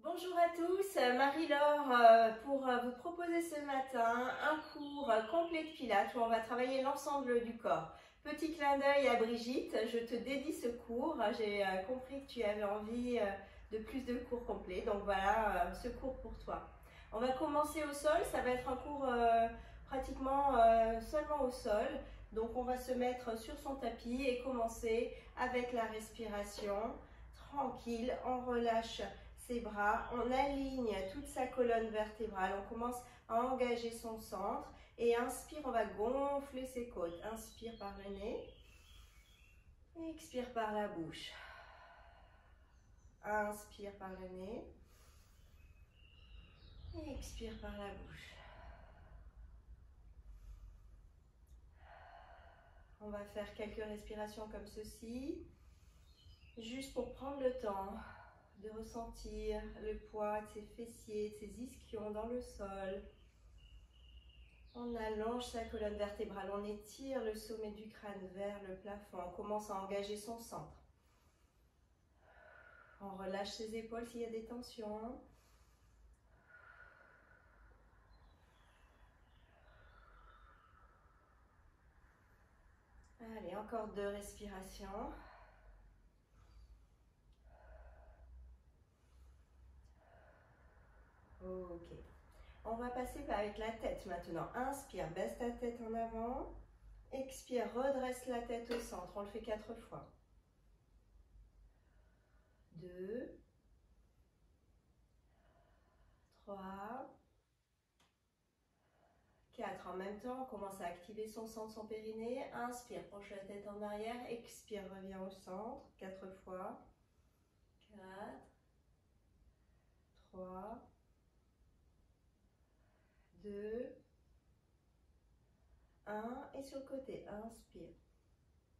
Bonjour à tous, Marie-Laure pour vous proposer ce matin un cours complet de Pilates où on va travailler l'ensemble du corps. Petit clin d'œil à Brigitte, je te dédie ce cours. J'ai compris que tu avais envie de plus de cours complets, donc voilà ce cours pour toi. On va commencer au sol, ça va être un cours pratiquement seulement au sol. Donc on va se mettre sur son tapis et commencer avec la respiration. Tranquille, on relâche ses bras, on aligne toute sa colonne vertébrale, on commence à engager son centre et inspire, on va gonfler ses côtes. Inspire par le nez, expire par la bouche. Inspire par le nez, expire par la bouche. On va faire quelques respirations comme ceci, juste pour prendre le temps de ressentir le poids de ses fessiers, de ses ischions dans le sol. On allonge sa colonne vertébrale, on étire le sommet du crâne vers le plafond, on commence à engager son centre. On relâche ses épaules s'il y a des tensions. Allez, encore 2 respirations. Ok. On va passer avec la tête maintenant. Inspire, baisse ta tête en avant. Expire, redresse la tête au centre. On le fait 4 fois. 2, 3, 4. En même temps, on commence à activer son centre, son périnée. Inspire, penche la tête en arrière. Expire, reviens au centre. 4 fois. 4, 3, 2, 1. Et sur le côté, inspire.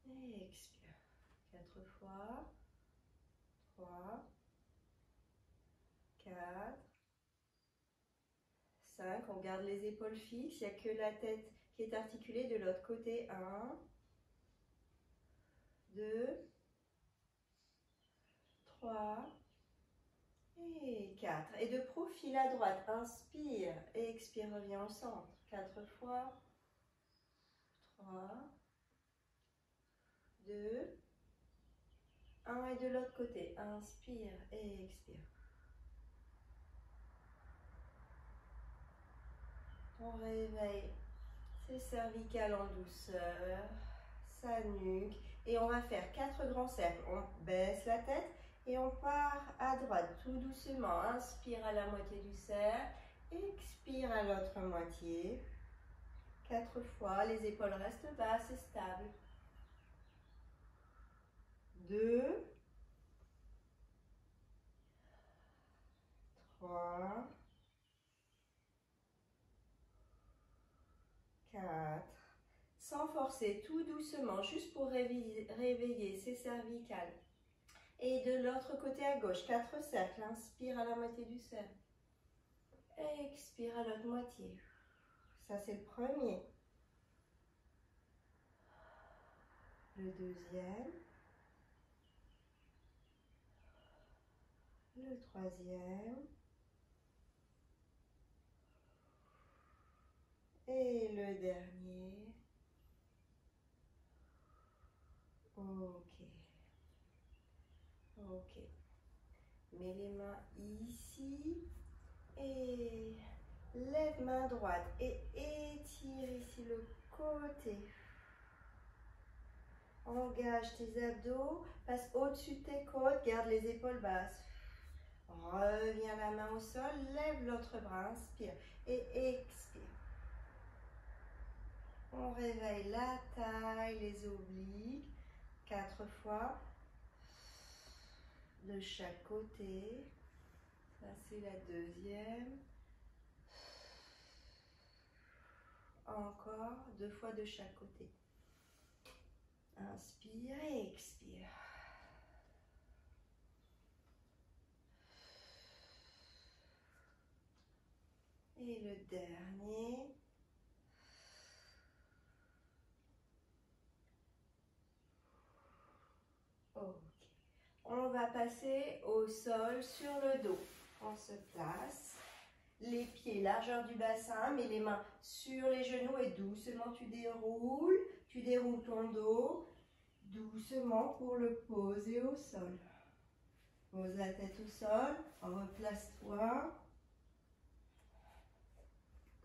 Et expire. 4 fois. 3, 4, 5. On garde les épaules fixes. Il n'y a que la tête qui est articulée de l'autre côté. 1, 2, 3 et 4. Et de profil à droite, inspire et expire, reviens au centre. 4 fois. 3, 2, 1. Et de l'autre côté, inspire et expire. On réveille ses cervicales en douceur, sa nuque. Et on va faire 4 grands cercles. On baisse la tête et on part à droite tout doucement. Inspire à la moitié du cercle. Expire à l'autre moitié. 4 fois. Les épaules restent basses et stables. 2, 3, 4. Sans forcer, tout doucement, juste pour réveiller ses cervicales. Et de l'autre côté à gauche, 4 cercles. Inspire à la moitié du cercle. Expire à l'autre moitié. Ça, c'est le premier. Le deuxième. Le troisième. Et le dernier. Ok. Ok. Mets les mains ici. Et lève main droite. Et étire ici le côté. Engage tes abdos. Passe au-dessus de tes côtes. Garde les épaules basses. Reviens la main au sol. Lève l'autre bras. Inspire. Et expire. On réveille la taille, les obliques. 4 fois. De chaque côté. Ça, c'est la deuxième. Encore 2 fois de chaque côté. Inspire et expire. Et le dernier. Ok. On va passer au sol sur le dos. On se place. Les pieds, largeur du bassin, mets les mains sur les genoux et doucement tu déroules. Tu déroules ton dos doucement pour le poser au sol. Pose la tête au sol, replace-toi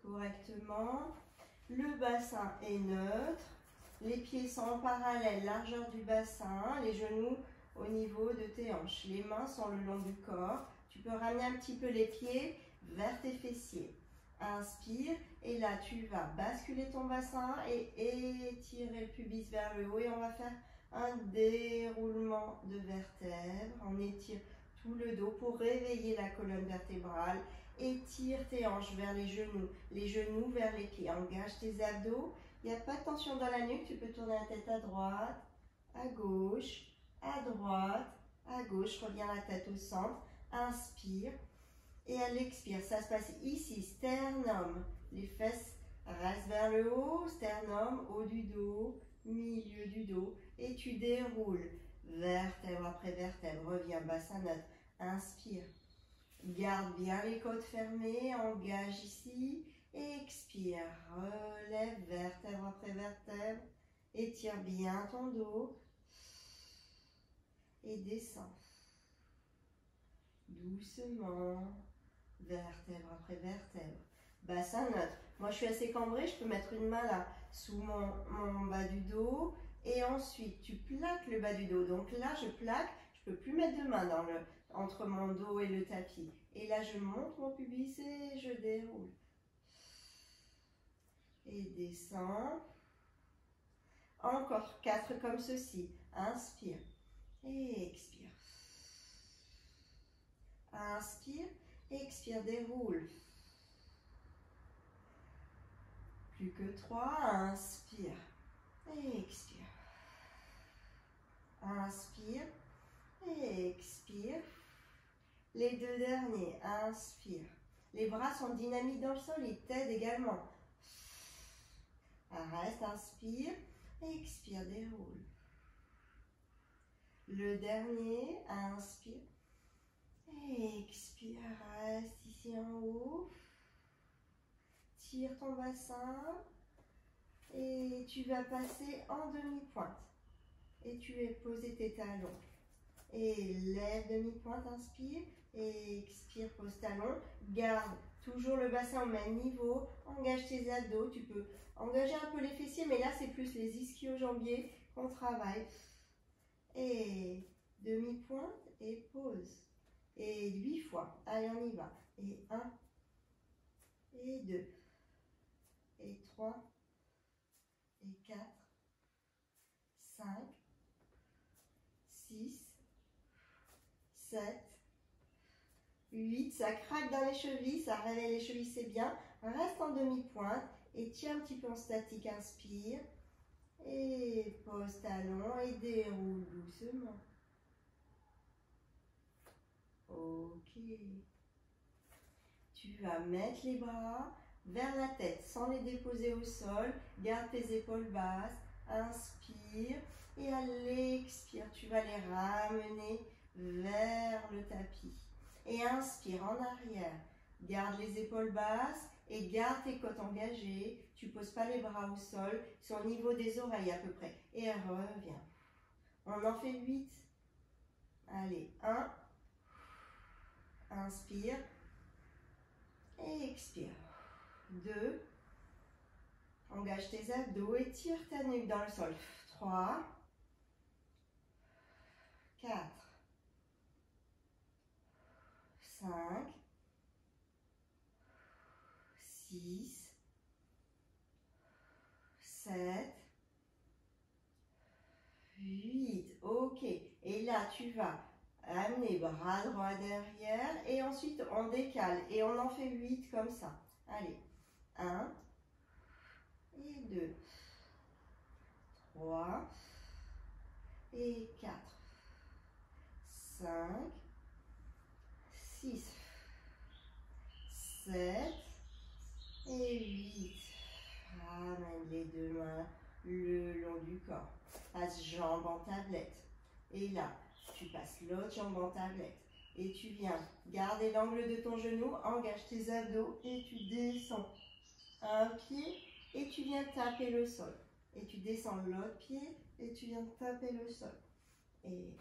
correctement. Le bassin est neutre. Les pieds sont en parallèle, largeur du bassin, les genoux au niveau de tes hanches. Les mains sont le long du corps. Tu peux ramener un petit peu les pieds vers tes fessiers. Inspire et là tu vas basculer ton bassin et étirer le pubis vers le haut et on va faire un déroulement de vertèbres. On étire tout le dos pour réveiller la colonne vertébrale. Étire tes hanches vers les genoux vers les pieds. Engage tes abdos. Il n'y a pas de tension dans la nuque. Tu peux tourner la tête à droite, à gauche, à droite, à gauche. Reviens la tête au centre. Inspire. Et à l'expire, ça se passe ici, sternum. Les fesses restent vers le haut. Sternum, haut du dos, milieu du dos. Et tu déroules. Vertèbre après vertèbre. Reviens, bassin neutre. Inspire. Garde bien les côtes fermées, engage ici, expire, relève vertèbre après vertèbre, étire bien ton dos et descends. Doucement, vertèbre après vertèbre. Bassin neutre. Moi je suis assez cambrée, je peux mettre une main là sous mon bas du dos et ensuite tu plaques le bas du dos. Donc là je plaque, je peux plus mettre de main entre mon dos et le tapis. Et là, je monte mon pubis et je déroule. Et descends. Encore 4 comme ceci. Inspire et expire. Inspire, expire, déroule. Plus que 3. Inspire et expire. Inspire et expire. Les 2 derniers, inspire. Les bras sont dynamiques dans le sol, ils t'aident également. Reste, inspire, expire, déroule. Le dernier, inspire, expire, reste ici en haut. Tire ton bassin et tu vas passer en demi-pointe. Et tu vas poser tes talons. Et lève demi-pointe, inspire. Et expire, pose talon. Garde toujours le bassin au même niveau. Engage tes abdos. Tu peux engager un peu les fessiers, mais là, c'est plus les ischio-jambiers qu'on travaille. Et demi-pointe et pause. Et 8 fois. Allez, on y va. Et 1, et 2, et 3, et 4, 5, 6, 7, 8, ça craque dans les chevilles, ça réveille les chevilles, c'est bien. Reste en demi-pointe et tiens un petit peu en statique, inspire. Et pose talon et déroule doucement. Ok. Tu vas mettre les bras vers la tête sans les déposer au sol. Garde tes épaules basses. Inspire. Et à l'expire, tu vas les ramener vers le tapis. Et inspire en arrière. Garde les épaules basses et garde tes côtes engagées. Tu ne poses pas les bras au sol. Ils sont au niveau des oreilles à peu près. Et reviens. On en fait 8. Allez, 1. Inspire. Et expire. 2. Engage tes abdos et tire ta nuque dans le sol. 3. 4. 5. 6. 7. 8. Ok. Et là, tu vas amener bras droit derrière et ensuite on décale et on en fait 8 comme ça. Allez. 1 et 2. 3 et 4. 5. 6. 7 et 8. Ramène les deux mains le long du corps. Passe jambe en tablette. Et là, tu passes l'autre jambe en tablette. Et tu viens garder l'angle de ton genou, engage tes abdos et tu descends un pied et tu viens taper le sol. Et tu descends l'autre pied et tu viens taper le sol. Et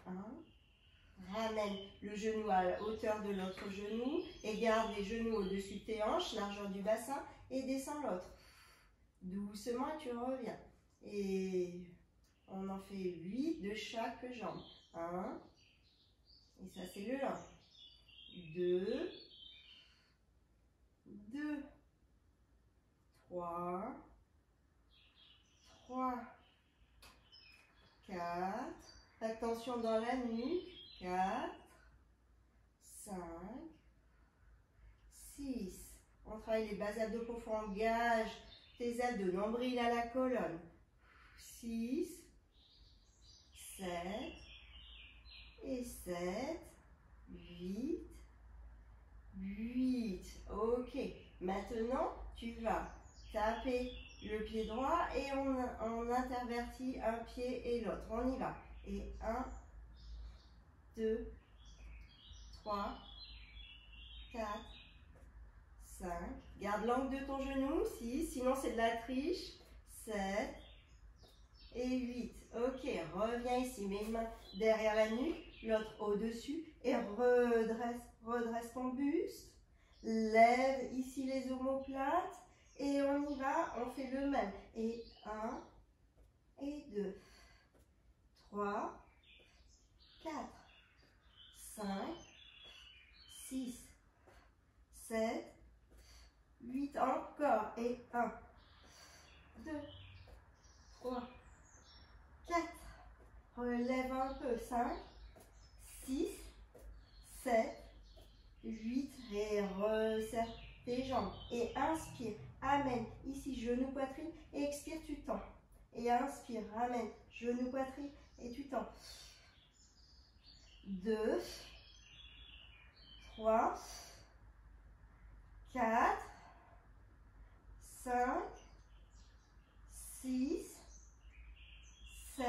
ramène le genou à la hauteur de l'autre genou et garde les genoux au-dessus de tes hanches, largeur du bassin, et descends l'autre. Doucement, et tu reviens. Et on en fait 8 de chaque jambe. 1, et ça c'est le 1. 2, 2, 3, 4, attention dans la nuque, 4, 5, 6. On travaille les bas abdos profonds, engage tes abdos, nombril à la colonne. 6, 7, et 7, 8, 8. Ok, maintenant tu vas taper le pied droit et on intervertit un pied et l'autre. On y va. Et 1, 2, 3, 4, 5. Garde l'angle de ton genou. 6, sinon c'est de la triche. 7 et 8. Ok, reviens ici. Mets une main derrière la nuque, l'autre au-dessus et redresse ton buste. Lève ici les omoplates. Et on y va, on fait le même. Et 1, et 2, 3, 4, 5, 6, 7, 8, encore. Et 1, 2, 3, 4, relève un peu. 5, 6, 7, 8, et resserre tes jambes. Et inspire. Amène ici, genou, poitrine, et expire, tu tends. Et inspire, ramène, genou, poitrine, et tu tends. 2, 3, 4, 5, 6, 7,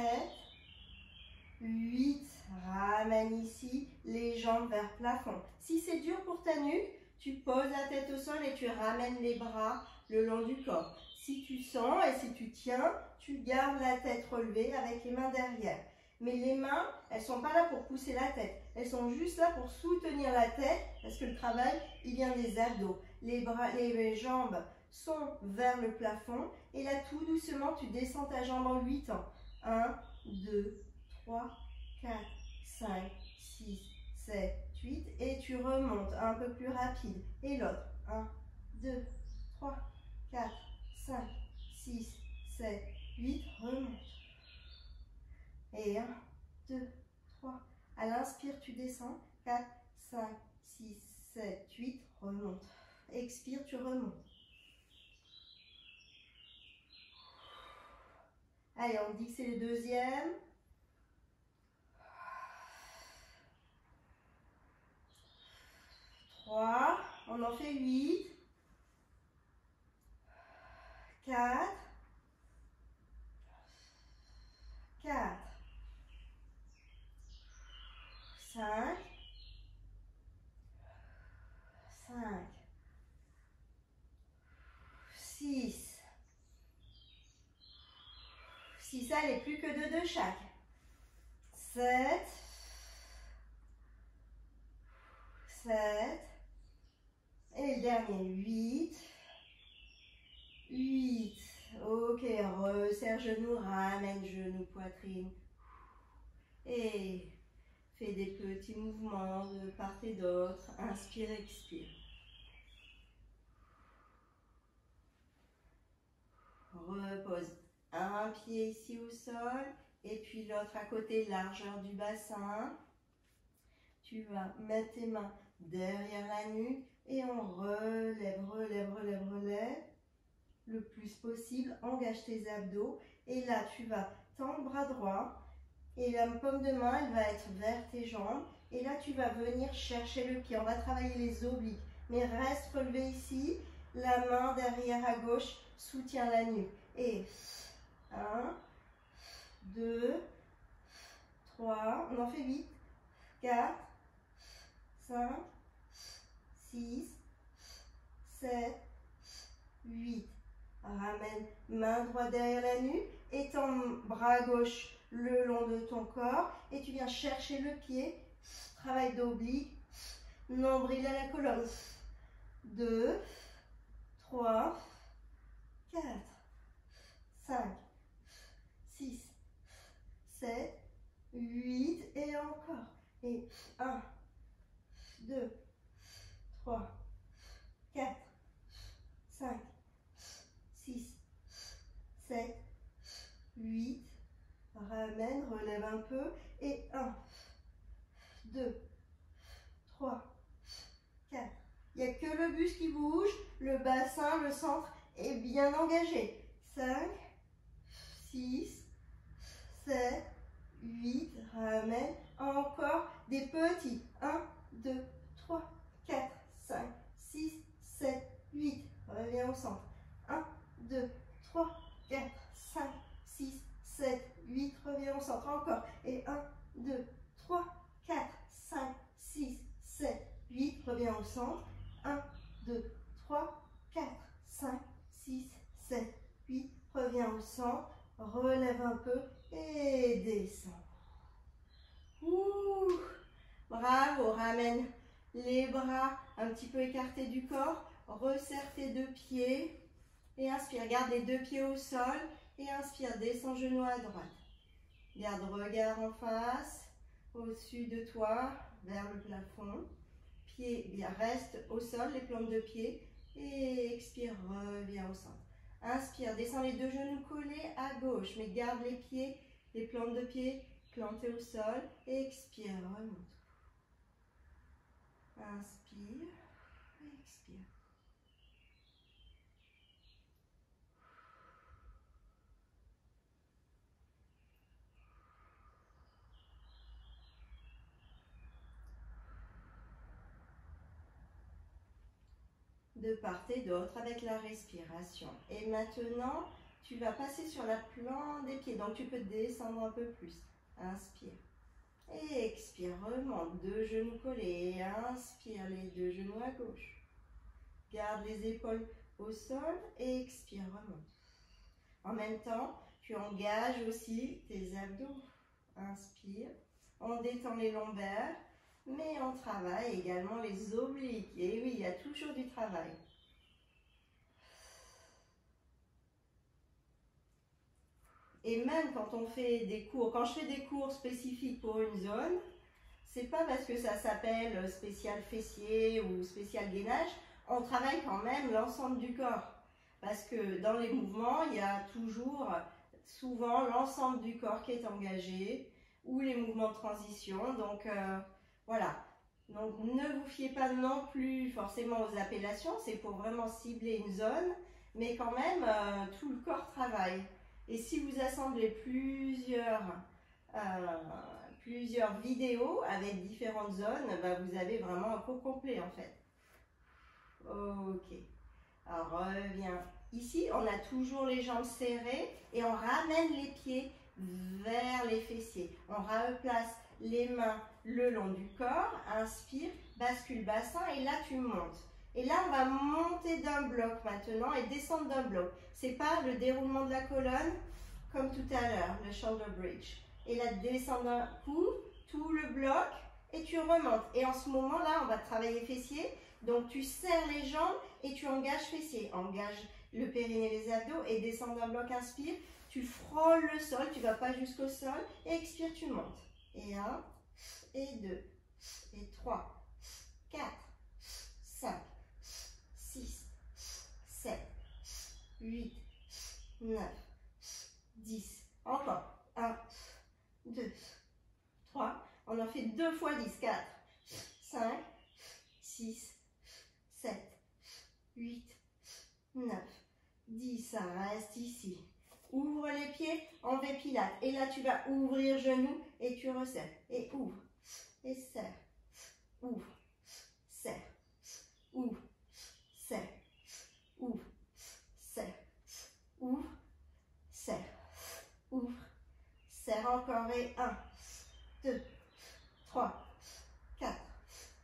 8. Ramène ici les jambes vers le plafond. Si c'est dur pour ta nuque, tu poses la tête au sol et tu ramènes les bras le long du corps. Si tu sens et si tu tiens, tu gardes la tête relevée avec les mains derrière. Mais les mains, elles ne sont pas là pour pousser la tête. Elles sont juste là pour soutenir la tête parce que le travail, il vient des abdos. Les jambes sont vers le plafond. Et là, tout doucement, tu descends ta jambe en 8 temps. 1, 2, 3, 4, 5, 6, 7, 8. Et tu remontes un peu plus rapide. Et l'autre. 1, 2, 3, 4, 5, 6, 7, 8. Remonte. Et 1, 2, 3. À l'inspire, tu descends. 4, 5, 6, 7, 8. Remonte. Expire, tu remontes. Allez, on dit que c'est le deuxième. 3. On en fait 8. 4. 4. 5. 5. 6. 6, allez, plus que 2 de chaque. 7. 7. Et le dernier, 8. 8. Ok, resserre genou, ramène genou, poitrine. Et fais des petits mouvements de part et d'autre. Inspire, expire. Repose un pied ici au sol et puis l'autre à côté, largeur du bassin. Tu vas mettre tes mains derrière la nuque et on relève, relève, relève, relève le plus possible. Engage tes abdos et là tu vas tendre le bras droit et la paume de main elle va être vers tes jambes et là tu vas venir chercher le pied. On va travailler les obliques mais reste relevé ici, la main derrière à gauche soutient la nuque et 1, 2, 3, on en fait 8, 4, 5, 6, 7, 8. Ramène main droite derrière la nuque, étends bras gauche le long de ton corps et tu viens chercher le pied. Travail d'oblique, nombril à la colonne. 2, 3, 4, 5, 6, 7, 8 et encore. Et 1, 2, 3, 4, 5, 6, 7, 8. Ramène, relève un peu. Et 1, 2, 3, 4. Il n'y a que le buste qui bouge. Le bassin, le centre est bien engagé. 5, 6, 7, 8. Ramène. Encore des petits. 1, 2, 3, 4, 5, 6, 7, 8. Reviens au centre. 1, 2, 3, 4, 5, 6, 7, 8. Reviens au centre. Encore. Et 1, 2, 3, 4, 5, 6, 7, 8. Reviens au centre. 1, 2, 3, 4, 5, 6, 7, 8. Reviens au centre. Relève un peu et descends. Ouh, bravo, ramène les bras un petit peu écartés du corps. Resserre tes deux pieds et inspire. Garde les deux pieds au sol et inspire. Descends genou à droite. Garde regard en face, au-dessus de toi, vers le plafond. Pied bien, reste au sol, les plantes de pied. Et expire, reviens au centre. Inspire, descends les deux genoux collés à gauche, mais garde les pieds, les plantes de pied plantées au sol. Expire, remonte. Inspire, expire. De part et d'autre avec la respiration. Et maintenant, tu vas passer sur la plante des pieds. Donc, tu peux descendre un peu plus. Inspire. Et expire, remonte. Deux genoux collés. Inspire, les deux genoux à gauche. Garde les épaules au sol. Et expire, remonte. En même temps, tu engages aussi tes abdos. Inspire. On détend les lombaires. Mais on travaille également les obliques. Et oui, il y a toujours du travail. Et même quand on fait des cours, quand je fais des cours spécifiques pour une zone, c'est pas parce que ça s'appelle spécial fessier ou spécial gainage, on travaille quand même l'ensemble du corps. Parce que dans les mouvements, il y a toujours, souvent, l'ensemble du corps qui est engagé ou les mouvements de transition. Donc, voilà, donc ne vous fiez pas non plus forcément aux appellations, c'est pour vraiment cibler une zone, mais quand même tout le corps travaille. Et si vous assemblez plusieurs vidéos avec différentes zones, bah, vous avez vraiment un cours complet en fait. Ok, alors reviens. Ici, on a toujours les jambes serrées et on ramène les pieds vers les fessiers. On replace les mains le long du corps, inspire, bascule bassin et là tu montes. Et là on va monter d'un bloc maintenant et descendre d'un bloc. C'est pas le déroulement de la colonne comme tout à l'heure, le shoulder bridge. Et là descendre d'un coup, tout le bloc et tu remontes. Et en ce moment là on va travailler fessiers. Donc tu serres les jambes et tu engages fessiers. Engage le périnée, les abdos et descends d'un bloc, inspire. Tu frôles le sol, tu ne vas pas jusqu'au sol. Et expire, tu montes. Et 1, et 2, et 3, 4, 5, 6, 7, 8, 9, 10. Encore. 1, 2, 3. On en fait 2 fois 10. 4, 5, 6, 7, 8, 9, 10. Ça reste ici. Ouvre les pieds en V pilates. Et là, tu vas ouvrir genoux et tu resserres. Et ouvre. Et serre. Ouvre. Serre. Ouvre. Serre. Ouvre. Serre. Ouvre. Serre. Ouvre. Serre encore. Et 1, 2, 3, 4.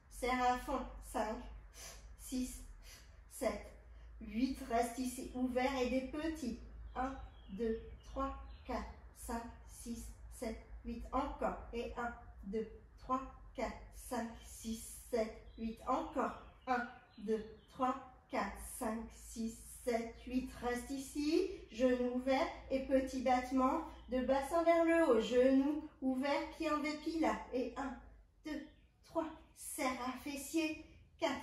Serre serre à fond. 5, 6, 7, 8. Reste ici ouvert et des petits. 1, 2, 3, 4, 5, 6, 7, 8. Encore. Et 1, 2, 3, 4, 5, 6, 7, 8. Encore. 1, 2, 3, 4, 5, 6, 7, 8. Reste ici. Genou ouvert et petit battement de bassin vers le haut. Genou ouvert, pied en pilat. Et 1, 2, 3. Serre à fessier. 4,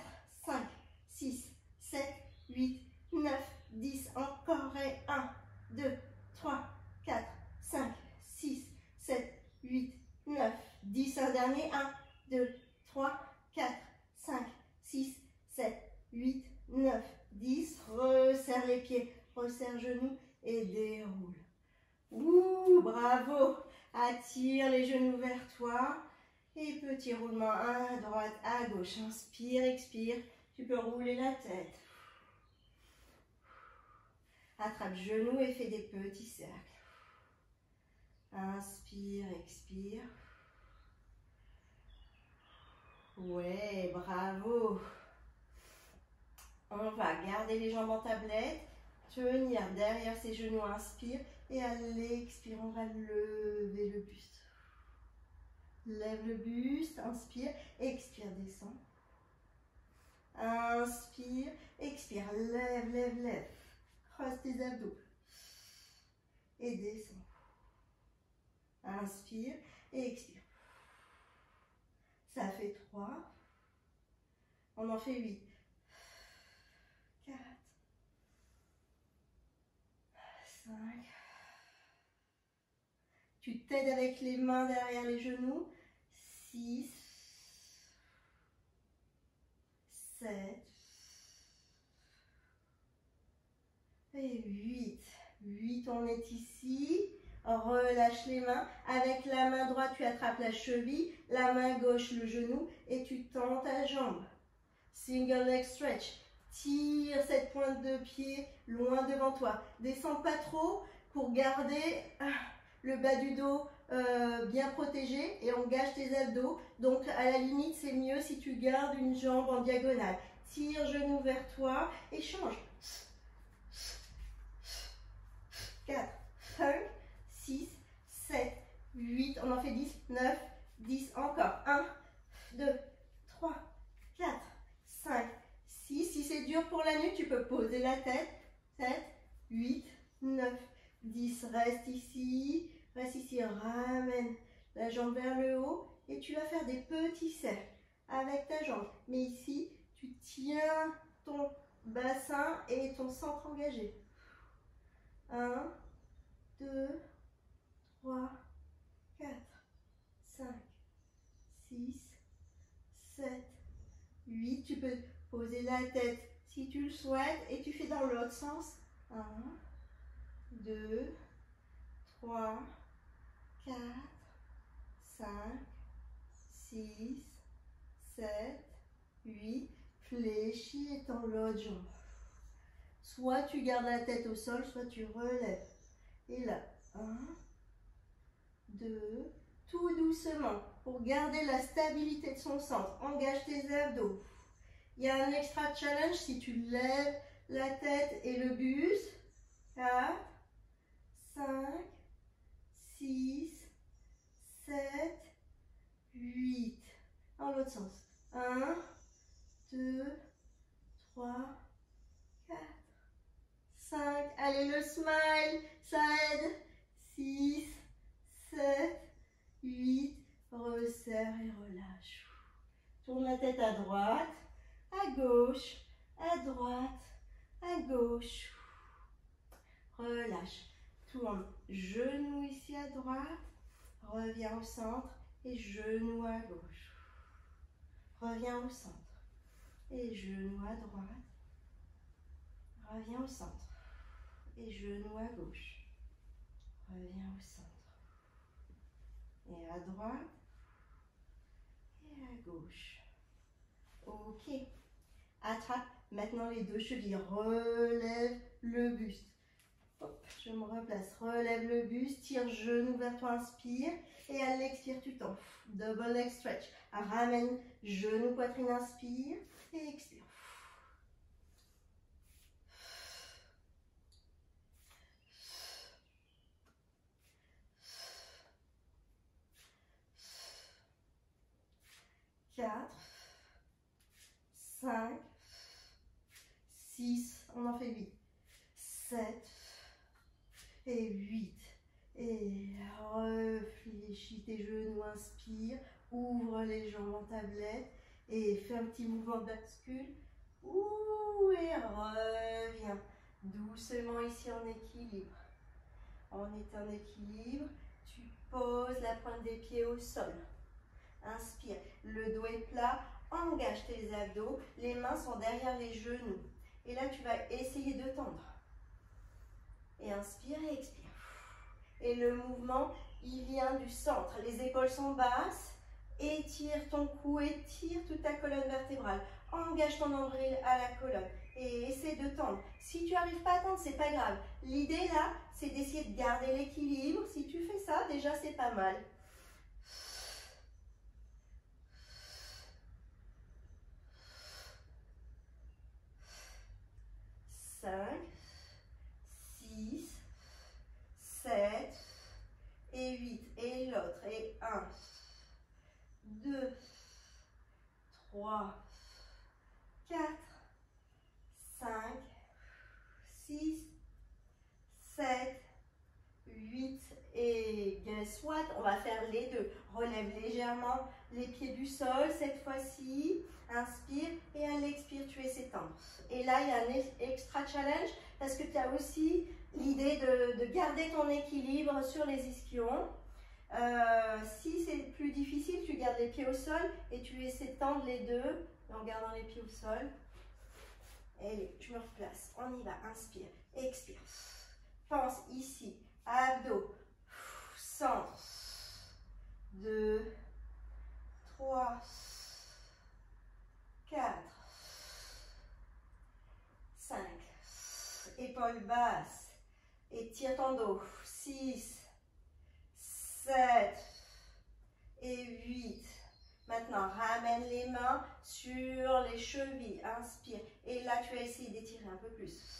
5, 6, 7, 8, 9, 10. Encore. Et 1, 2, 3, 4, 5, 6, 7, 8, 9, 10. Un dernier. 1, 2, 3, 4, 5, 6, 7, 8, 9, 10. Resserre les pieds, resserre genoux et déroule. Ouh, bravo. Attire les genoux vers toi. Et petit roulement à droite, à gauche. Inspire, expire. Tu peux rouler la tête. Attrape genou et fais des petits cercles. Inspire, expire. Ouais, bravo. On va garder les jambes en tablette, tenir derrière ses genoux, inspire, et à l'expire, on va lever le buste. Lève le buste, inspire, expire, descend. Inspire, expire, lève, lève, lève. Creuse tes abdos. Et descend. Inspire et expire. Ça fait 3. On en fait 8. 4. 5. Tu t'aides avec les mains derrière les genoux. 6. 7. Et 8. 8, on est ici. Relâche les mains. Avec la main droite, tu attrapes la cheville. La main gauche, le genou. Et tu tends ta jambe. Single leg stretch. Tire cette pointe de pied loin devant toi. Descends pas trop pour garder le bas du dos bien protégé et engage tes abdos. Donc à la limite, c'est mieux si tu gardes une jambe en diagonale. Tire genou vers toi et change. 4, 5, 6, 7, 8. On en fait 10, 9, 10. Encore. 1, 2, 3, 4, 5, 6. Si c'est dur pour la nuque, tu peux poser la tête. 7, 8, 9, 10. Reste ici. Reste ici. Ramène la jambe vers le haut. Et tu vas faire des petits cercles avec ta jambe. Mais ici, tu tiens ton bassin et ton centre engagé. 1, 2, 3, 4, 5, 6, 7, 8. Tu peux poser la tête si tu le souhaites et tu fais dans l'autre sens. 1, 2, 3, 4, 5, 6, 7, 8. Fléchis et tends l'autre jambe. Soit tu gardes la tête au sol, soit tu relèves. Et là, 1, 2, tout doucement, pour garder la stabilité de son centre. Engage tes abdos. Il y a un extra challenge si tu lèves la tête et le buste. 4, 5, 6, 7, 8. Dans l'autre sens. 1, 2, 3, 4, 5. Allez, le smile, ça aide. 6, 7, 8. Resserre et relâche. Tourne la tête à droite, à gauche, à droite, à gauche. Relâche. Tourne genou ici à droite. Reviens au centre et genou à gauche. Reviens au centre et genou à droite. Reviens au centre et genou à gauche. Reviens au centre. Et à droite et à gauche. Ok. Attrape maintenant les deux chevilles. Relève le buste. Hop, je me replace. Relève le buste, tire genou vers toi, inspire. Et à l'expire, tu tends. Double leg stretch. Ramène genou, poitrine, inspire. Et expire. 4, 5, 6, on en fait 8, 7 et 8. Et réfléchis tes genoux, inspire, ouvre les jambes en tablette et fais un petit mouvement de bascule. Ouh, et reviens doucement ici en équilibre. On est en équilibre, tu poses la pointe des pieds au sol. Inspire, le dos est plat, engage tes abdos, les mains sont derrière les genoux. Et là, tu vas essayer de tendre. Et inspire et expire. Et le mouvement, il vient du centre. Les épaules sont basses. Étire ton cou, étire toute ta colonne vertébrale. Engage ton nombril à la colonne. Et essaie de tendre. Si tu n'arrives pas à tendre, c'est pas grave. L'idée là, c'est d'essayer de garder l'équilibre. Si tu fais ça, déjà c'est pas mal. 5, 6, 7 et 8. Et l'autre. Et 1, 2, 3, 4, 5, 6, 7, 8. Et guess what? On va faire les deux. Relève légèrement les pieds du sol cette fois-ci. Inspire et à l'expire, tu essaies d'étendre. Et là, il y a un extra challenge parce que tu as aussi l'idée de garder ton équilibre sur les ischions. Si c'est plus difficile, tu gardes les pieds au sol et tu essaies de tendre les deux en gardant les pieds au sol. Et je me replace. On y va. Inspire. Expire. Pense ici. Abdos. Centre. 2, 3, 4, 5, épaules basses, étire ton dos, 6, 7 et 8. Maintenant, ramène les mains sur les chevilles, inspire. Et là, tu vas essayer d'étirer un peu plus.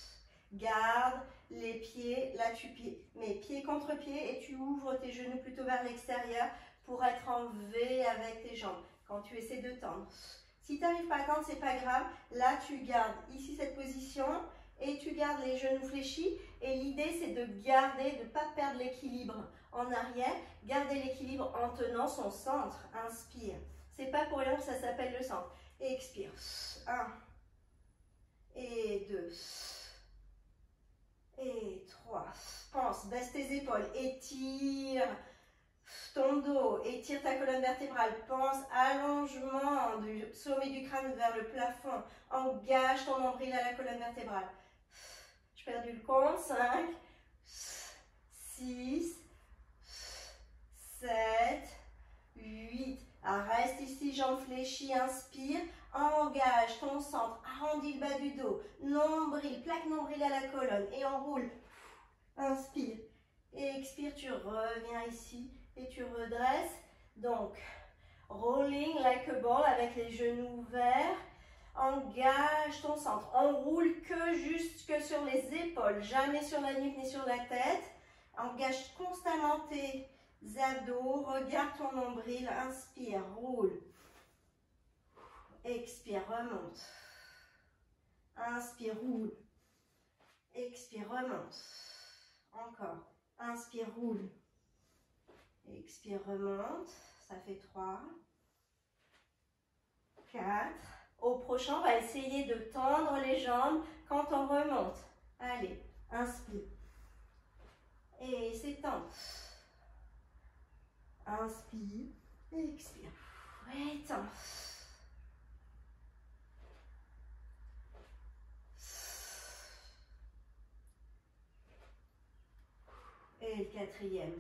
Garde les pieds, là tu mets pied contre pied et tu ouvres tes genoux plutôt vers l'extérieur pour être en V avec tes jambes quand tu essaies de tendre. Si tu n'arrives pas à tendre, c'est pas grave. Là, tu gardes ici cette position et tu gardes les genoux fléchis. Et l'idée, c'est de garder, de ne pas perdre l'équilibre en arrière. Garder l'équilibre en tenant son centre. Inspire. C'est pas pour rien que ça s'appelle le centre. Et expire. 1 et 2 et 3. Pense, baisse tes épaules, étire ton dos, étire ta colonne vertébrale. Pense allongement du sommet du crâne vers le plafond. Engage ton nombril à la colonne vertébrale. J'ai perdu le compte. 5, 6, 7, 8. Reste ici, jambes fléchies, inspire. Engage ton centre, arrondis le bas du dos. Nombril, plaque nombril à la colonne et enroule. Inspire. Et expire, tu reviens ici et tu redresses. Donc, rolling like a ball avec les genoux ouverts. Engage ton centre. On roule que jusque sur les épaules, jamais sur la nuque ni sur la tête. Engage constamment tes abdos. Regarde ton nombril. Inspire, roule. Expire, remonte. Inspire, roule. Expire, remonte. Encore. Inspire, roule. Expire, remonte. Ça fait 3, 4. Au prochain, on va essayer de tendre les jambes quand on remonte. Allez, inspire. Et s'étend. Inspire. Expire. Étends. Et le quatrième.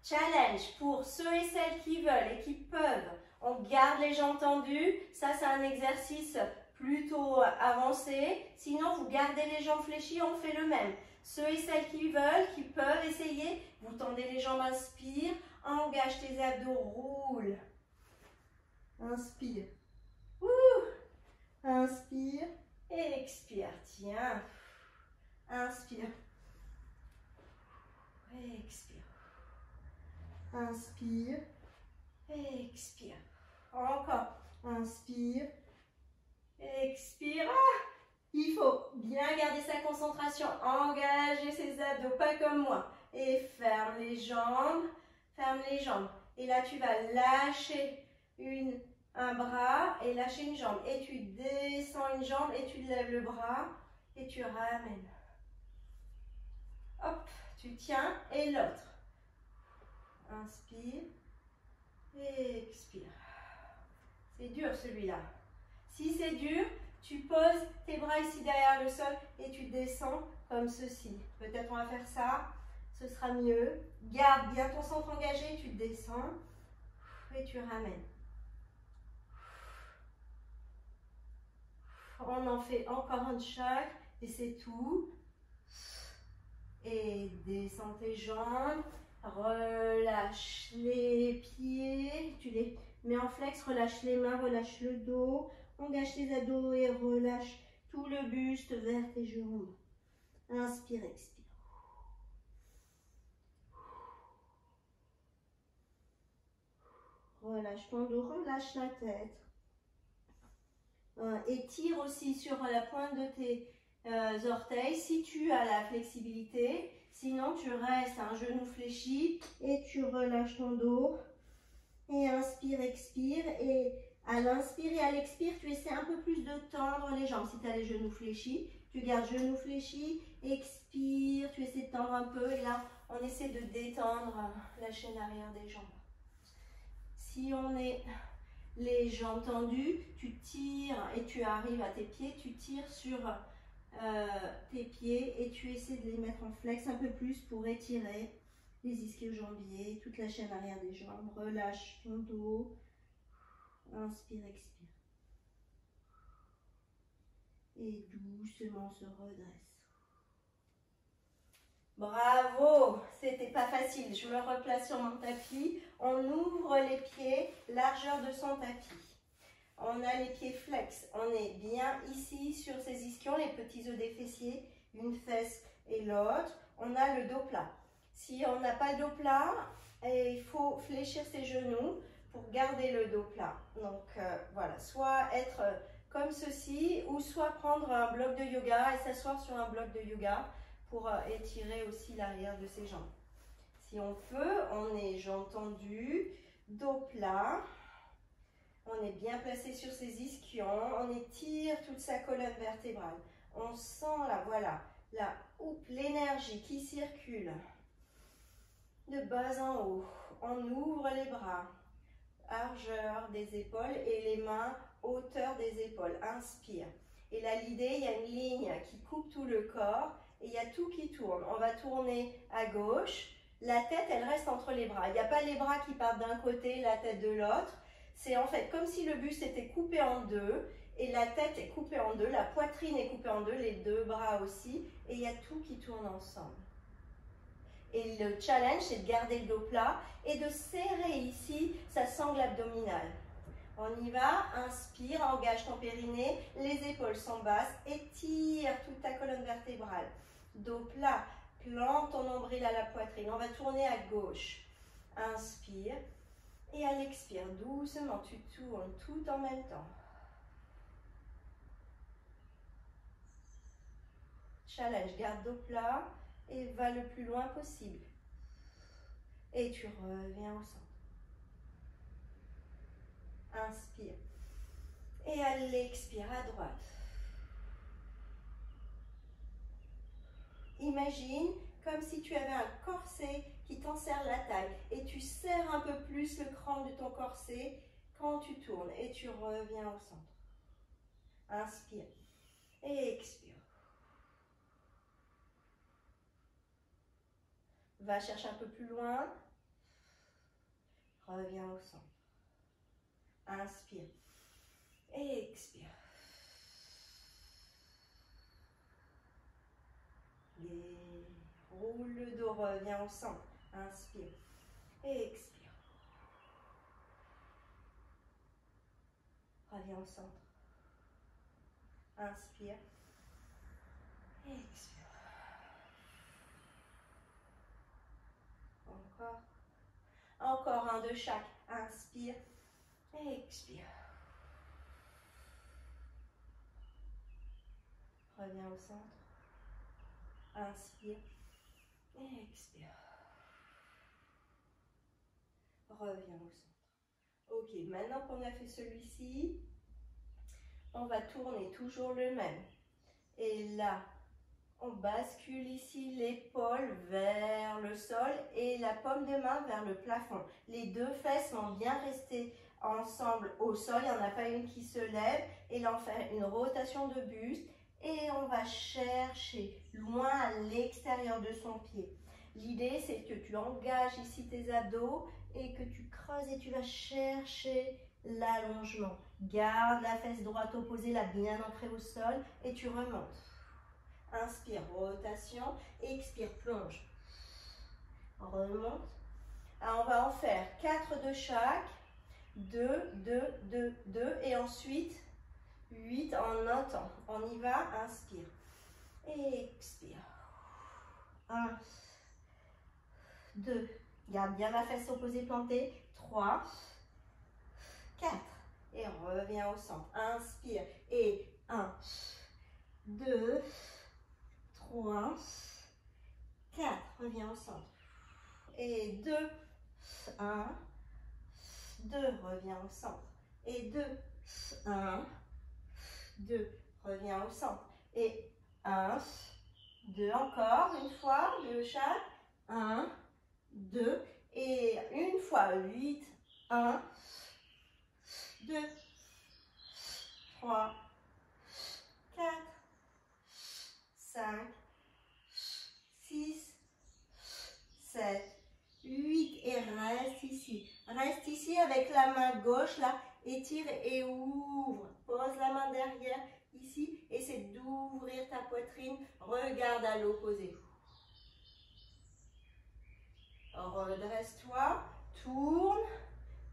Challenge pour ceux et celles qui veulent et qui peuvent. On garde les jambes tendues. Ça, c'est un exercice plutôt avancé. Sinon, vous gardez les jambes fléchies, on fait le même. Ceux et celles qui veulent, qui peuvent essayer, vous tendez les jambes, inspire, engage tes abdos, roule. Inspire. Inspire et expire. Tiens. Inspire. Expire. Inspire. Expire. Encore. Inspire. Expire. Il faut bien garder sa concentration. Engager ses abdos, pas comme moi. Et ferme les jambes. Ferme les jambes. Et là, tu vas lâcher un bras et lâcher une jambe. Et tu descends une jambe et tu lèves le bras et tu ramènes. Hop, tu tiens et l'autre. Inspire et expire. C'est dur celui-là. Si c'est dur, tu poses tes bras ici derrière le sol et tu descends comme ceci. Peut-être on va faire ça, ce sera mieux. Garde bien ton centre engagé, tu descends et tu ramènes. On en fait encore un de chaque et c'est tout. Et descends tes jambes, relâche les pieds, tu les mets en flex, relâche les mains, relâche le dos, engage tes abdos et relâche tout le buste vers tes jambes. Inspire, expire. Relâche ton dos, relâche la tête. Étire aussi sur la pointe de tes orteils si tu as la flexibilité. Sinon, tu restes un genou fléchi et tu relâches ton dos. Et inspire, expire. Et à l'inspire et à l'expire, tu essaies un peu plus de tendre les jambes. Si tu as les genoux fléchis, tu gardes genoux fléchis. Expire, tu essaies de tendre un peu. Et là, on essaie de détendre la chaîne arrière des jambes. Si on est les jambes tendues, tu tires et tu arrives à tes pieds. Tu tires sur tes pieds et tu essaies de les mettre en flex un peu plus pour étirer les ischio-jambiers, toute la chaîne arrière des jambes. Relâche ton dos. Inspire, expire. Et doucement se redresse. Bravo! C'était pas facile. Je me replace sur mon tapis. On ouvre les pieds, largeur de son tapis. On a les pieds flex. On est bien ici sur ces ischions, les petits os des fessiers, une fesse et l'autre. On a le dos plat. Si on n'a pas le dos plat, il faut fléchir ses genoux pour garder le dos plat. Donc voilà, soit être comme ceci ou soit prendre un bloc de yoga et s'asseoir sur un bloc de yoga pour étirer aussi l'arrière de ses jambes. Si on peut, on est jambes tendues, dos plat. On est bien placé sur ses ischions, on étire toute sa colonne vertébrale. On sent là, voilà, l'énergie qui circule de bas en haut. On ouvre les bras, largeur des épaules et les mains, hauteur des épaules. Inspire. Et là, l'idée, il y a une ligne qui coupe tout le corps et il y a tout qui tourne. On va tourner à gauche. La tête, elle reste entre les bras. Il n'y a pas les bras qui partent d'un côté, la tête de l'autre. C'est en fait comme si le buste était coupé en deux et la tête est coupée en deux, la poitrine est coupée en deux, les deux bras aussi, et il y a tout qui tourne ensemble. Et le challenge, c'est de garder le dos plat et de serrer ici sa sangle abdominale. On y va, inspire, engage ton périnée, les épaules sont basses, étire toute ta colonne vertébrale. Dos plat, plante ton nombril à la poitrine. On va tourner à gauche. Inspire. Et à l'expire, doucement, tu tournes tout en même temps. Challenge, garde dos plat et va le plus loin possible. Et tu reviens au centre. Inspire. Et à l'expire, à droite. Imagine comme si tu avais un corset qui t'enserre la taille et tu serres un peu plus le cran de ton corset quand tu tournes et tu reviens au centre. Inspire et expire. Va chercher un peu plus loin. Reviens au centre. Inspire et expire. Et dos revient au centre. Inspire. Expire. Reviens au centre. Inspire. Expire. Encore. Encore un de chaque. Inspire. Expire. Reviens au centre. Inspire. Expire. Reviens au centre. Ok, maintenant qu'on a fait celui-ci, on va tourner toujours le même. Et là, on bascule ici l'épaule vers le sol et la paume de main vers le plafond. Les deux fesses vont bien rester ensemble au sol. Il n'y en a pas une qui se lève. Et là, on fait une rotation de buste. Et on va chercher loin à l'extérieur de son pied. L'idée, c'est que tu engages ici tes abdos et que tu creuses et tu vas chercher l'allongement. Garde la fesse droite opposée, là bien ancrée au sol et tu remontes. Inspire, rotation, expire, plonge. Remonte. Alors, on va en faire 4 de chaque. 2, 2, 2, 2 et ensuite 8 en un temps. On y va, inspire. Expire. 1, 2, garde bien la fesse opposée plantée. 3, 4. Et on revient au centre. Inspire. Et 1, 2, 3, 4. Reviens au centre. Et 2, 1, 2. Reviens au centre. Et 2, 1, 2. Reviens au centre. Et 1, 2. Encore. Une fois. 2 chaque. 1, 2. Et une fois. 8, 1, 2, 3, 4, 5, 6, 7, 8 et reste ici. Reste ici avec la main gauche là, étire et ouvre. Pose la main derrière ici, essaie d'ouvrir ta poitrine. Regarde à l'opposé. Redresse-toi, tourne.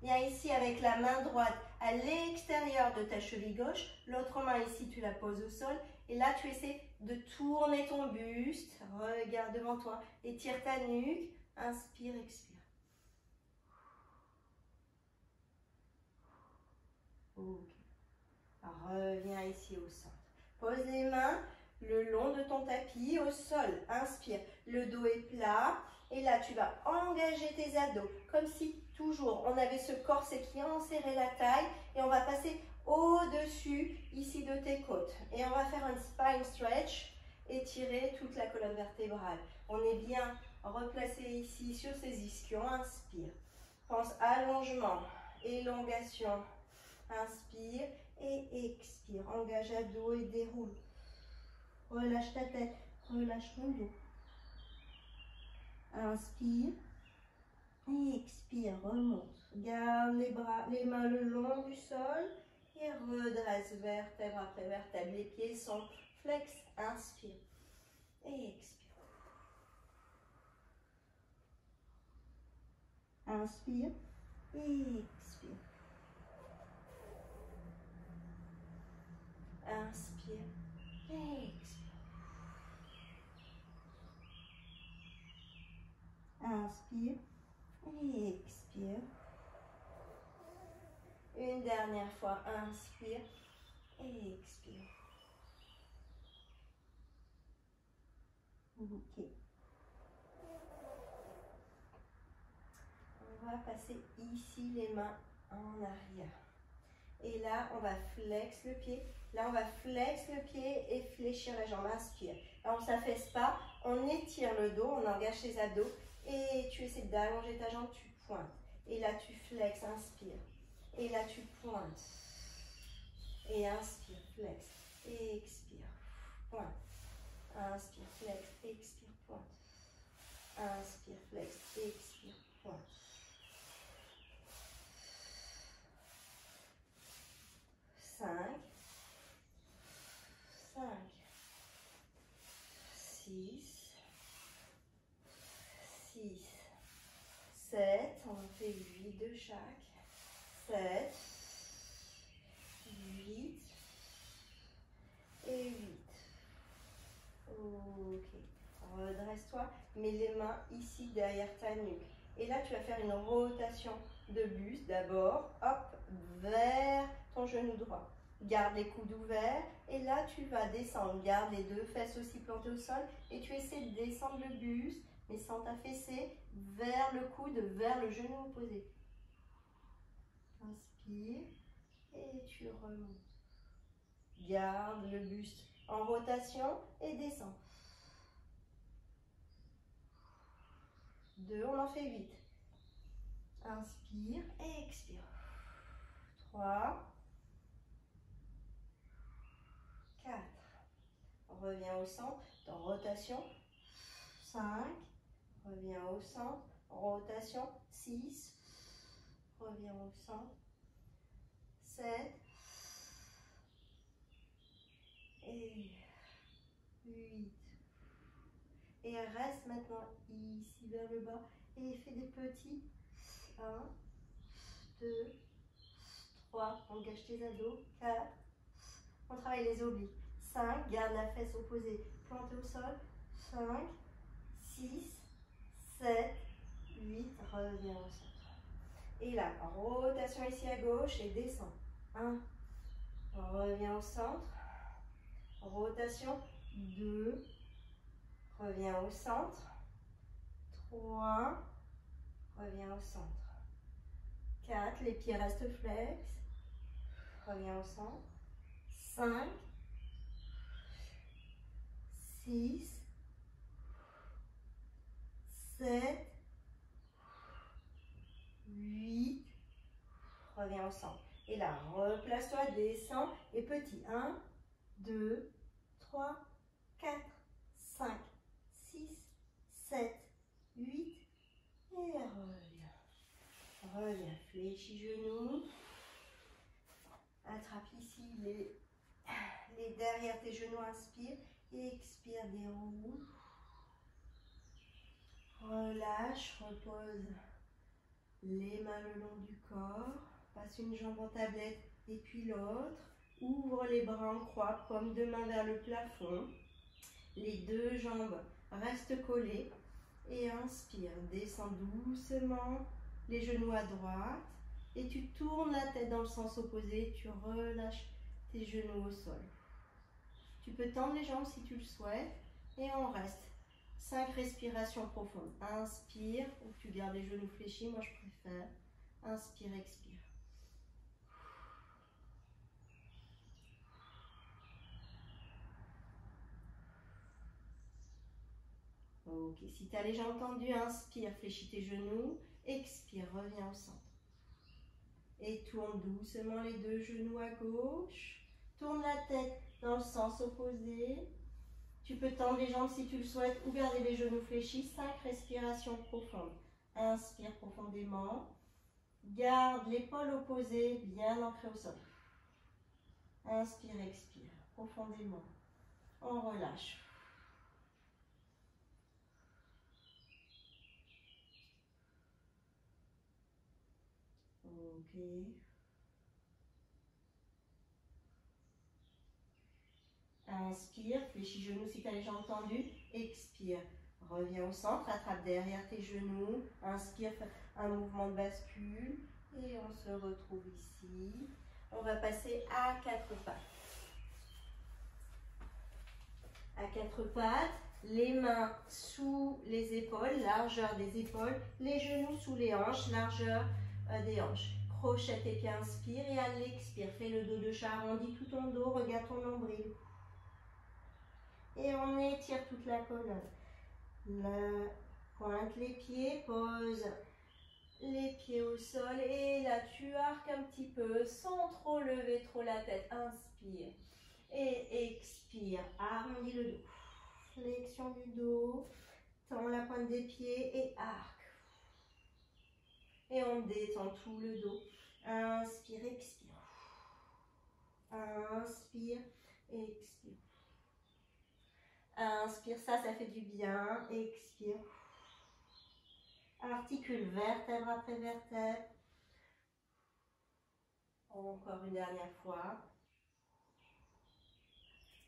Viens ici avec la main droite à l'extérieur de ta cheville gauche. L'autre main ici, tu la poses au sol. Et là, tu essaies de tourner ton buste. Regarde devant toi. Étire ta nuque. Inspire, expire. Ok. Reviens ici au centre. Pose les mains le long de ton tapis au sol. Inspire. Le dos est plat. Et là, tu vas engager tes abdos. Comme si, toujours, on avait ce corset qui enserrait la taille. Et on va passer au-dessus, ici, de tes côtes. Et on va faire un spine stretch. Étirer toute la colonne vertébrale. On est bien replacé ici sur ces ischions. Inspire. Pense allongement, élongation. Inspire et expire. Engage abdos et déroule. Relâche ta tête. Relâche ton dos. Inspire et expire, remonte. Garde les bras, les mains le long du sol et redresse vertèbre après vertèbre. Les pieds sont flex. Inspire et expire. Inspire et expire. Inspire et expire. Inspire et expire. Une dernière fois, inspire et expire. Ok. On va passer ici les mains en arrière. Et là, on va flex le pied. Là, on va flex le pied et fléchir la jambe. Inspire. Là, on ne s'affaisse pas. On étire le dos. On engage les abdos. Et tu essaies d'allonger ta jambe. Tu pointes. Et là, tu flexes. Inspire. Et là, tu pointes. Et inspire. Flex. Et expire. Pointe. Inspire. Flex. Expire. Pointe. Inspire. Flex. Expire. Pointe. 5, 5, 6, 7, on en fait 8 de chaque. 7, 8 et 8. Ok. Redresse-toi, mets les mains ici derrière ta nuque. Et là, tu vas faire une rotation de buste d'abord, hop, vers ton genou droit. Garde les coudes ouverts et là, tu vas descendre. Garde les deux fesses aussi plantées au sol et tu essaies de descendre le buste, mais sans t'affaisser, vers le coude, vers le genou opposé. Inspire et tu remontes. Garde le buste en rotation et descends. 2, on en fait 8. Inspire et expire. 3, 4. Reviens au centre, dans rotation. 5, reviens au centre, rotation. 6, reviens au centre. 7 et 8. Et reste maintenant ici vers le bas et fais des petits. 1, 2, 3, on gâche tes abdos. 4, on travaille les obliques. 5, garde la fesse opposée plantée au sol. 5, 6, 7, 8, reviens au centre. Et là, rotation ici à gauche et descend. 1, reviens au centre. Rotation. 2, reviens au centre. 3, reviens au centre. 4, les pieds restent flex. Reviens au centre. 5, 6, 7, 8, reviens au centre. Et là, replace-toi, descends et petit. 1, 2, 3, 4, 5, 6, 7, 8 et reviens. Reviens, fléchis genoux. Attrape ici les derrière tes genoux, inspire et expire, déroule. Relâche, repose les mains le long du corps. Passe une jambe en tablette et puis l'autre. Ouvre les bras en croix, paume de main vers le plafond. Les deux jambes restent collées. Et inspire, descends doucement les genoux à droite. Et tu tournes la tête dans le sens opposé. Tu relâches tes genoux au sol. Tu peux tendre les jambes si tu le souhaites. Et on reste. 5 respirations profondes. Inspire, ou tu gardes les genoux fléchis, moi je préfère. Inspire, expire. Ok, si tu as les jambes tendues, inspire, fléchis tes genoux. Expire, reviens au centre. Et tourne doucement les deux genoux à gauche. Tourne la tête dans le sens opposé. Tu peux tendre les jambes si tu le souhaites ou garder les genoux fléchis. 5 respirations profondes. Inspire profondément. Garde l'épaule opposée bien ancrée au sol. Inspire, expire profondément. On relâche. Ok. Inspire, fléchis genoux si tu as les jambes tendues. Expire, reviens au centre, attrape derrière tes genoux. Inspire, fais un mouvement de bascule. Et on se retrouve ici. On va passer à 4 pattes. À 4 pattes, les mains sous les épaules, largeur des épaules. Les genoux sous les hanches, largeur des hanches. Crochet tes pieds, inspire et à l'expire, fais le dos de chat, arrondis tout ton dos, regarde ton nombril. Et on étire toute la colonne. Pointe les pieds, pose les pieds au sol et là tu arques un petit peu sans trop lever trop la tête. Inspire et expire, arrondis le dos. Flexion du dos, tends la pointe des pieds et arc. Et on détend tout le dos. Inspire, expire. Inspire, expire. Inspire, ça fait du bien. Expire. Articule vertèbre après vertèbre. Encore une dernière fois.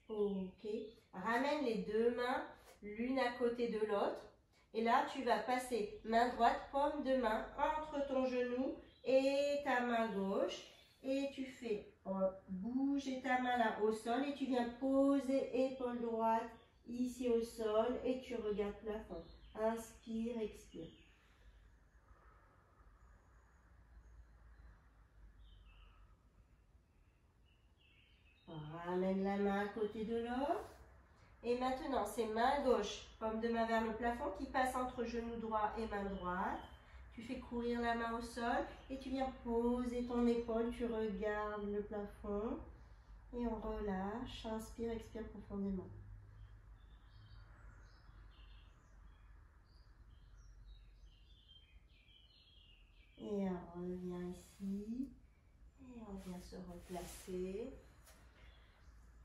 Ok. Ramène les deux mains l'une à côté de l'autre. Et là, tu vas passer main droite, paume de main entre ton genou et ta main gauche. Et tu fais bouger ta main là au sol et tu viens poser épaule droite ici au sol et tu regardes plafond. Inspire, expire. Ramène la main à côté de l'autre. Et maintenant, c'est main gauche, paume de main vers le plafond qui passe entre genou droit et main droite. Tu fais courir la main au sol et tu viens poser ton épaule. Tu regardes le plafond et on relâche. Inspire, expire profondément. Et on revient ici. Et on vient se replacer.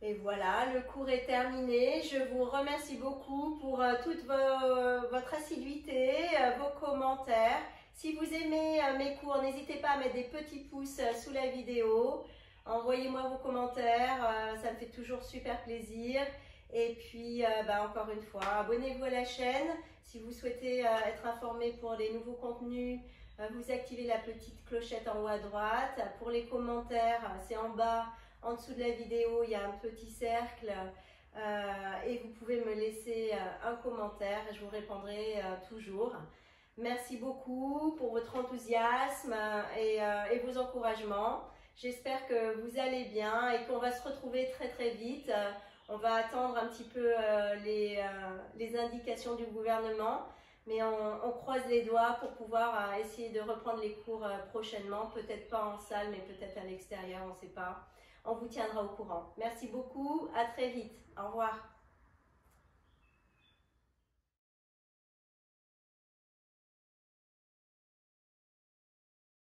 Et voilà, le cours est terminé. Je vous remercie beaucoup pour toute votre assiduité, vos commentaires. Si vous aimez mes cours, n'hésitez pas à mettre des petits pouces sous la vidéo. Envoyez-moi vos commentaires, ça me fait toujours super plaisir. Et puis, encore une fois, abonnez-vous à la chaîne. Si vous souhaitez être informé pour les nouveaux contenus, vous activez la petite clochette en haut à droite. Pour les commentaires, c'est en bas. En dessous de la vidéo, il y a un petit cercle et vous pouvez me laisser un commentaire et je vous répondrai toujours. Merci beaucoup pour votre enthousiasme et vos encouragements. J'espère que vous allez bien et qu'on va se retrouver très très vite. On va attendre un petit peu les indications du gouvernement, mais on croise les doigts pour pouvoir essayer de reprendre les cours prochainement. Peut-être pas en salle, mais peut-être à l'extérieur, on ne sait pas. On vous tiendra au courant. Merci beaucoup, à très vite. Au revoir.